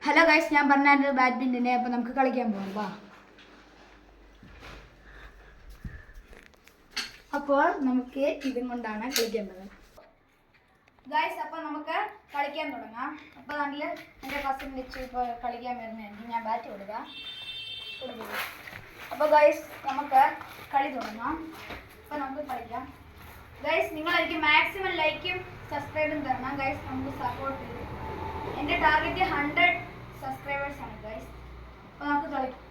Hello guys, ഞാൻ പറഞ്ഞ ബാഡ്മിൻ്റനെ. അപ്പോൾ നമുക്ക് കളിക്കാൻ പോകാം. വാ. അപ്പോൾ നമുക്ക് ഇതും കൊണ്ടാണ് കളിക്കേണ്ടത് ഗൈസ്. അപ്പോൾ നമുക്ക് കളിക്കാൻ തുടങ്ങാം. അപ്പോൾ നാട്ടിൽ എൻ്റെ കസിൻ വെച്ച് ഇപ്പോൾ കളിക്കാൻ വരുന്നതായിരിക്കും. ഞാൻ ബാറ്റ് കൊടുക്കാം. അപ്പോൾ ഗൈസ് നമുക്ക് കളി തുടങ്ങാം. അപ്പോൾ നമുക്ക് കളിക്കാം ഗൈസ്. നിങ്ങൾ എനിക്ക് മാക്സിമം ലൈക്കും സബ്സ്ക്രൈബും തരണം ഗൈസ്. നമുക്ക് സപ്പോർട്ട് ചെയ്യും. എൻ്റെ ടാർഗറ്റ് 100 സബ്സ്ക്രൈബേഴ്സ് ആണ് ഗൈസ്. അപ്പോൾ നമുക്ക് കളിക്കാം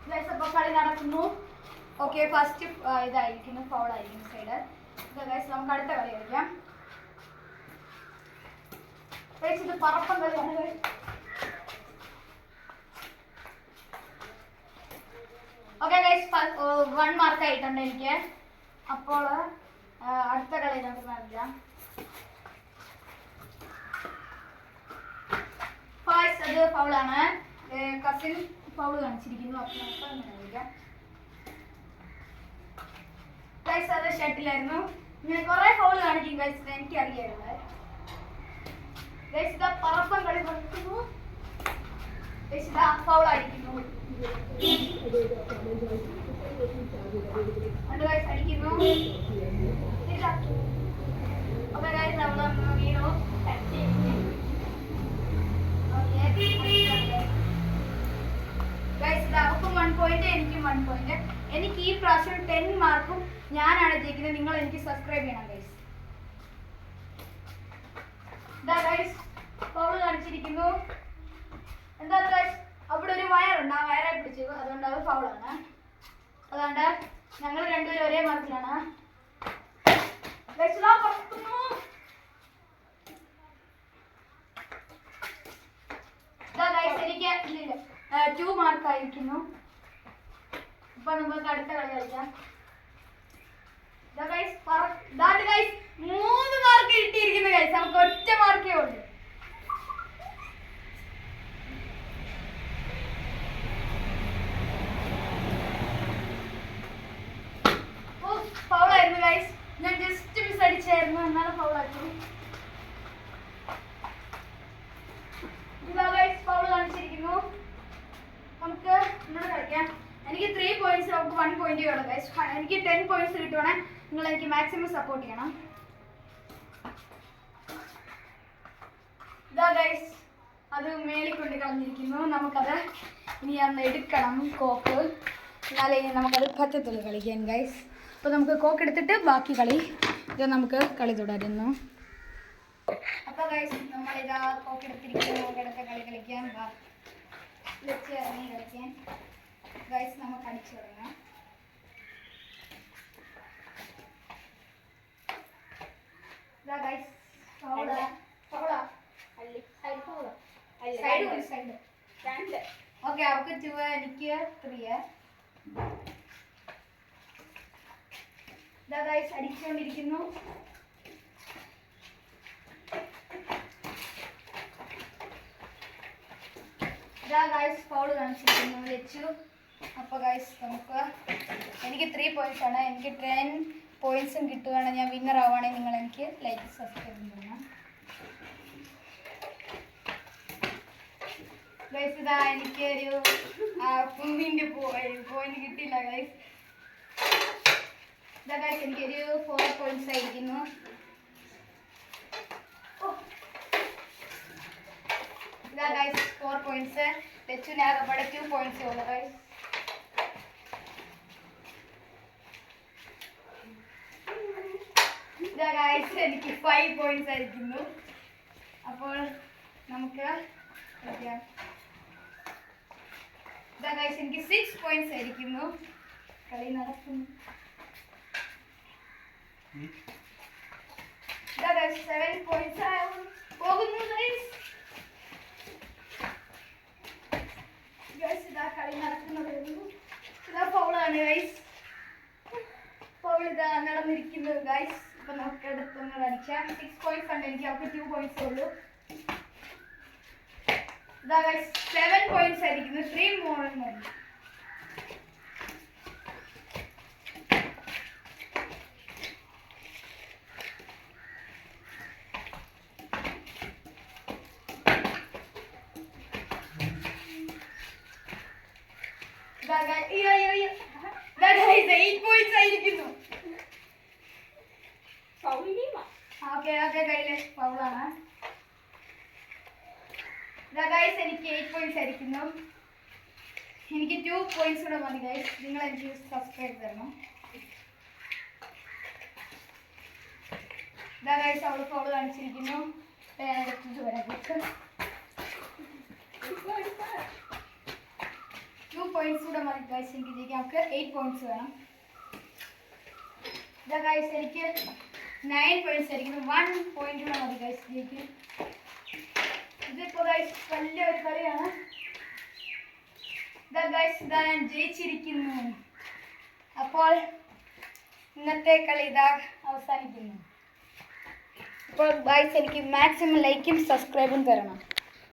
ഗൈസ്. അപ്പോൾ കളി നടക്കുന്നു. ഓക്കെ, ഫസ്റ്റ് ഇതായിരിക്കുന്നു, ഫൗളായിരിക്കുന്നു സൈഡ്. ഗൈസ് നമുക്ക് അടുത്ത കളി കളിക്കാം ഗൈസ്. ഇത് പറപ്പം കളിയാണ് ഗൈസ്. ഓക്കെ ഗൈസ്, 1 മാർക്ക് ആയിട്ടുണ്ട് എനിക്ക്. അപ്പോൾ അടുത്ത കളി നമുക്ക് കളിക്കാം. ഫസ്റ്റ് അത് ഫൗളാണ്. കസിൻ ഫൗൾ കാണിച്ചിരിക്കുന്നു. അപ്പോൾ കളിക്കാം ഗൈസ്. അത് ഷട്ടിലായിരുന്നു. ഇങ്ങനെ കുറെ ഫൗൾ കാണിക്കും ഗൈസ്, എനിക്കറിയായിരുന്നു ഗൈസ്. ഇതാ പറപ്പം കളി കളിക്കുന്നു ഗൈസ്. ഇതാ ഫൗളായിരിക്കുന്നു. ഗൈസ് അടിക്കുന്നു. ഓക്കെ ഗൈസ്, അവിടെ വീണു. ഗൈസ് ഇതാ അവർക്കും 1 പോയിന്റ്, എനിക്കും 1 പോയിന്റ്. എനിക്ക് ഈ പ്രാവശ്യം 10 മാർക്കും ഞാനാണ് ജയിക്കുന്നത്. നിങ്ങൾ എനിക്ക് സബ്സ്ക്രൈബ് ചെയ്യണം ഗൈസ്. ഇതാ ഗൈസ് ഫൗൾ കാണിച്ചിരിക്കുന്നു. എന്താ ഗൈസ്, അവിടെ ഒരു വയറുണ്ട്. ആ വയറെ പിടിച്ചു, അതുകൊണ്ട് അത് ഫൗളാണ്. അതുകൊണ്ട് ഞങ്ങൾ രണ്ടുപേരും ഒരേ മാർക്കിലാണ്. എനിക്ക് 2 മാർക്ക് ആയിരിക്കുന്നു. ഇപ്പൊ നമുക്ക് അടുത്ത കളി കളിക്കാം. 3 മാർക്ക് കിട്ടിയിരിക്കുന്നു ഗൈസ്. നമുക്ക് ഒറ്റ മാർക്കേ ഉള്ളൂ. ഫൗളായിരുന്നു ഗൈസ്. ഞാൻ ജസ്റ്റ് മിസ് അടിച്ചായിരുന്നു, എന്നാലും ഫൗളാക്കി. ഫൗൾ കാണിച്ചിരിക്കുന്നു. നമുക്ക് ഇന്നോട് കളിക്കാം. എനിക്ക് 3 പോയിന്റ്സ്, നമുക്ക് 1 പോയിന്റ് വേണം ഗൈസ്. എനിക്ക് 10 പോയിന്റ്സ് കിട്ടുവാണെ നിങ്ങൾ എനിക്ക് മാക്സിമം സപ്പോർട്ട് ചെയ്യണം. ഇതാ ഗൈസ് അത് മേളിൽ കൊണ്ട് കളഞ്ഞിരിക്കുന്നു. നമുക്കത് ഇനി അന്ന് എടുക്കണം, കോക്ക്. എന്നാലേ നമുക്കത് പറ്റത്തുള്ളൂ കളിക്കാൻ ഗൈസ്. അപ്പോൾ നമുക്ക് കോക്ക് എടുത്തിട്ട് ബാക്കി കളി ഇത് നമുക്ക് കളി തുടരുന്നു. അപ്പോൾ ഗൈസ് നമ്മളിതാ കോക്ക് എടുത്തിരിക്കുന്നു. നമുക്ക് അടുത്ത കളി കളിക്കാൻ വെച്ച് ഇറങ്ങി കളിക്കാൻ ഗൈസ്. നമുക്ക് അടിച്ചു തുടങ്ങാം. ഇതാ ഗൈസ് ഫൗളാ. ഓക്കെ, അവർക്ക് 2, എനിക്ക് 3. ഇതാ ഗൈസ് അടിച്ചുകൊണ്ടിരിക്കുന്നു. ഇതാ ഗൈസ് ഫൗൾ കാണിച്ചിരിക്കുന്നു, വെച്ചു. അപ്പോൾ ഗൈസ് നമുക്ക് എനിക്ക് 3 പോയിന്റ്സ് ആണ്. എനിക്ക് 10 പോയിന്റ്സും കിട്ടുകയാണെങ്കിൽ ഞാൻ വിന്നർ ആവുകയാണെങ്കിൽ നിങ്ങൾ എനിക്ക് ലൈക്ക് സബ്സ്ക്രൈബ് ചെയ്യണം ഗൈസ്. ഇതാ എനിക്ക് ഒരു പോയിന്റ് കിട്ടിയില്ല ഗൈസ്. ഇതാ ഗൈസ് എനിക്കൊരു 4 പോയിന്റ്സ് ആയിരിക്കുന്നു. ഇതാ ഗൈസ് 4 പോയിന്റ്സ്. തെച്ചുവിന് അവിടെ 2 പോയിന്റ്സ് ഉള്ളു ഗൈസ്. ഇതാ ഗൈസ് എനിക്ക് 5 പോയിന്റ്സ് ആയിരിക്കുന്നു. അപ്പോൾ നമുക്ക് ഇതാ ഗൈസ് എനിക്ക് 6 പോയിന്റ്സ് ആയിരിക്കുന്നു. കളി നടക്കുന്നു. ഇതാ ഗൈസ് 7 പോയിന്റ്സ് പോകുന്നു ഗൈസ്. ഗൈസ് ഇതാ കളി നടക്കുന്നത്. ഇതാ ഫൗളാണ് ഗൈസ്. ഫൗൾ ഇതാ നടന്നിരിക്കുന്നത് ഗൈസ്. അപ്പൊ നമുക്ക് അടുത്തൊന്ന് കളിക്കാം. 6 പോയിന്റ്സ് ഉണ്ട് എനിക്ക്. അവർക്ക് 2 പോയിന്റ്സ് ഉള്ളൂ. ഇതാ ഗൈസ് 7 പോയിന്റ്സ് ആയിരിക്കുന്നു. 3 മോർ മതി. 8 points ആയിരിക്കുന്നു. ഓക്കെ കയ്യില് ഫൗളാണ്. ഗൈസ് എനിക്ക് 8 points ആയിരിക്കുന്നു. എനിക്ക് 2 points കൂടെ മതി ഗൈസ്. നിങ്ങൾ എനിക്ക് സബ്സ്ക്രൈബ് തരണം. ഗൈസ് അവൾ ഫൗൾ കാണിച്ചിരിക്കുന്നു. എടുത്തിട്ട് വരാം. 2 points കൂടെ മതി ഗൈസ്. എനിക്ക് ജയിക്കാം. നമുക്ക് 8 points വേണം. ഗൈസ് എനിക്ക് 9 points ആയിരിക്കുന്നു. 1 point കൂടെ മതി ഗൈസ് ജയിക്കും. ഇതിപ്പോൾ ഗൈസ് വലിയൊരു കളിയാണ്. ഗൈസ് ഇതാ ഞാൻ ജയിച്ചിരിക്കുന്നു. അപ്പോൾ ഇന്നത്തെ കളി ഇതാ അവസാനിക്കുന്നു. അപ്പോൾ ഗൈസ് എനിക്ക് മാക്സിമം ലൈക്കും സബ്സ്ക്രൈബും തരണം.